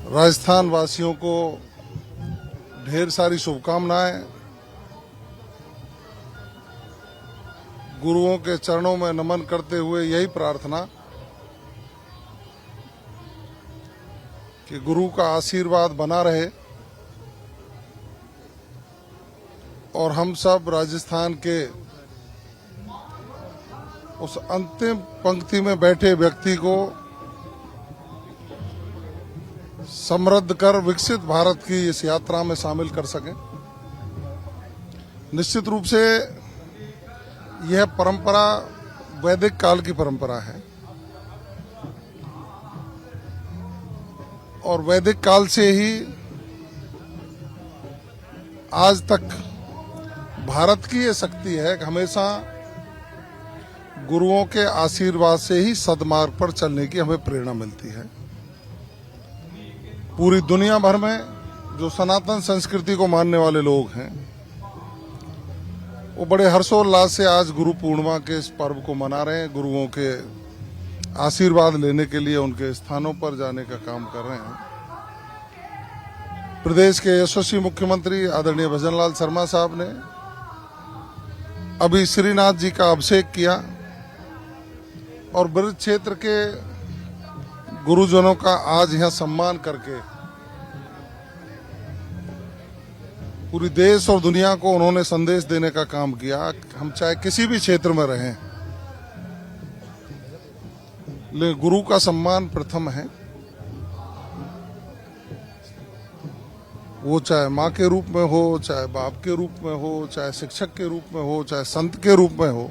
राजस्थान वासियों को ढेर सारी शुभकामनाएं। गुरुओं के चरणों में नमन करते हुए यही प्रार्थना कि गुरु का आशीर्वाद बना रहे और हम सब राजस्थान के उस अंतिम पंक्ति में बैठे व्यक्ति को समृद्ध कर विकसित भारत की इस यात्रा में शामिल कर सकें। निश्चित रूप से यह परंपरा वैदिक काल की परंपरा है और वैदिक काल से ही आज तक भारत की ये शक्ति है कि हमेशा गुरुओं के आशीर्वाद से ही सद्मार्ग पर चलने की हमें प्रेरणा मिलती है। पूरी दुनिया भर में जो सनातन संस्कृति को मानने वाले लोग हैं वो बड़े हर्षोल्लास से आज गुरु पूर्णिमा के इस पर्व को मना रहे हैं। गुरुओं के आशीर्वाद लेने के लिए उनके स्थानों पर जाने का काम कर रहे हैं। प्रदेश के यशस्वी मुख्यमंत्री आदरणीय भजनलाल शर्मा साहब ने अभी श्रीनाथ जी का अभिषेक किया और ब्रज क्षेत्र के गुरुजनों का आज यहां सम्मान करके पूरी देश और दुनिया को उन्होंने संदेश देने का काम किया। हम चाहे किसी भी क्षेत्र में रहें, लेकिन गुरु का सम्मान प्रथम है। वो चाहे माँ के रूप में हो, चाहे बाप के रूप में हो, चाहे शिक्षक के रूप में हो, चाहे संत के रूप में हो।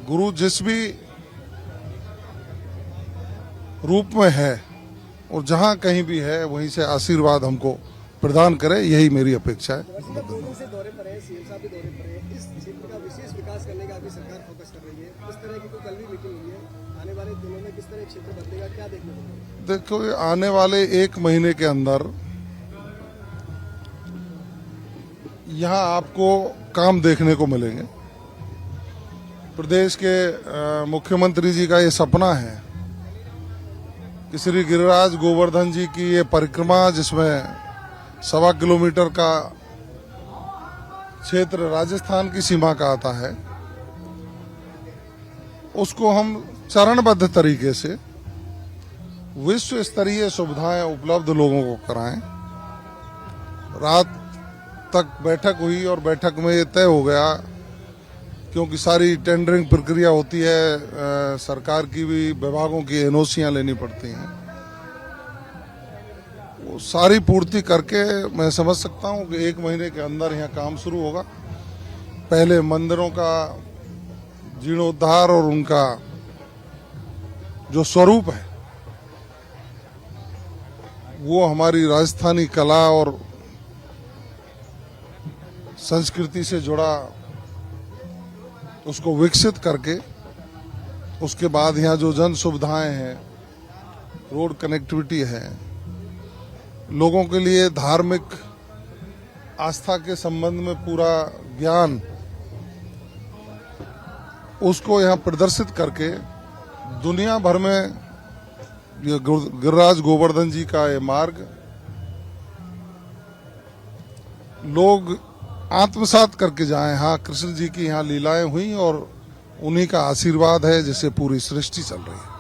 गुरु जिस भी रूप में है और जहां कहीं भी है वहीं से आशीर्वाद हमको प्रदान करे, यही मेरी अपेक्षा है। से दौरे पर है, सीएम साहब भी दौरे पर है। इस क्षेत्र का विशेष विकास करने का अभी सरकार फोकस कर रही है। इस तरह की कोई कल भी मीटिंग हुई है, आने वाले दिनों में किस तरह क्षेत्र बदलेगा, क्या देखने को मिलेगा? देखो, आने वाले 1 महीने के अंदर यहाँ आपको काम देखने को मिलेंगे। प्रदेश के मुख्यमंत्री जी का ये सपना है कि श्री गिरिराज गोवर्धन जी की ये परिक्रमा, जिसमें 1.25 किलोमीटर का क्षेत्र राजस्थान की सीमा का आता है, उसको हम चरणबद्ध तरीके से विश्व स्तरीय सुविधाएं उपलब्ध लोगों को कराएं। रात तक बैठक हुई और बैठक में ये तय हो गया, क्योंकि सारी टेंडरिंग प्रक्रिया होती है, सरकार की भी विभागों की एनओसीयां लेनी पड़ती हैं, वो सारी पूर्ति करके मैं समझ सकता हूं कि 1 महीने के अंदर यहाँ काम शुरू होगा। पहले मंदिरों का जीर्णोद्धार और उनका जो स्वरूप है वो हमारी राजस्थानी कला और संस्कृति से जुड़ा, उसको विकसित करके उसके बाद यहाँ जो जन सुविधाएं हैं, रोड कनेक्टिविटी है, लोगों के लिए धार्मिक आस्था के संबंध में पूरा ज्ञान, उसको यहाँ प्रदर्शित करके दुनिया भर में ये गिरिराज गोवर्धन जी का ये मार्ग लोग आत्मसात करके जाएं। हाँ, कृष्ण जी की यहाँ लीलाएं हुई और उन्हीं का आशीर्वाद है जिससे पूरी सृष्टि चल रही है।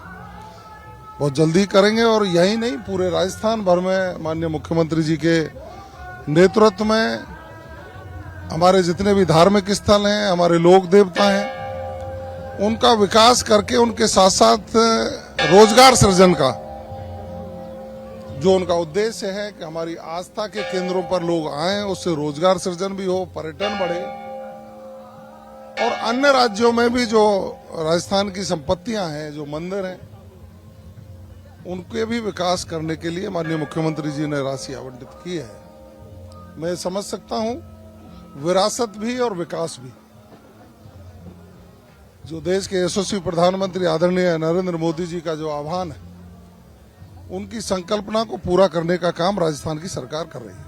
बहुत जल्दी करेंगे और यही नहीं, पूरे राजस्थान भर में माननीय मुख्यमंत्री जी के नेतृत्व में हमारे जितने भी धार्मिक स्थल हैं, हमारे लोक देवता हैं, उनका विकास करके उनके साथ साथ रोजगार सृजन का जो उनका उद्देश्य है कि हमारी आस्था के केंद्रों पर लोग आएं, उससे रोजगार सृजन भी हो, पर्यटन बढ़े और अन्य राज्यों में भी जो राजस्थान की संपत्तियां हैं, जो मंदिर हैं, उनके भी विकास करने के लिए माननीय मुख्यमंत्री जी ने राशि आवंटित की है। मैं समझ सकता हूं विरासत भी और विकास भी। जो देश के यशस्वी प्रधानमंत्री आदरणीय नरेंद्र मोदी जी का जो आह्वान है, उनकी संकल्पना को पूरा करने का काम राजस्थान की सरकार कर रही है।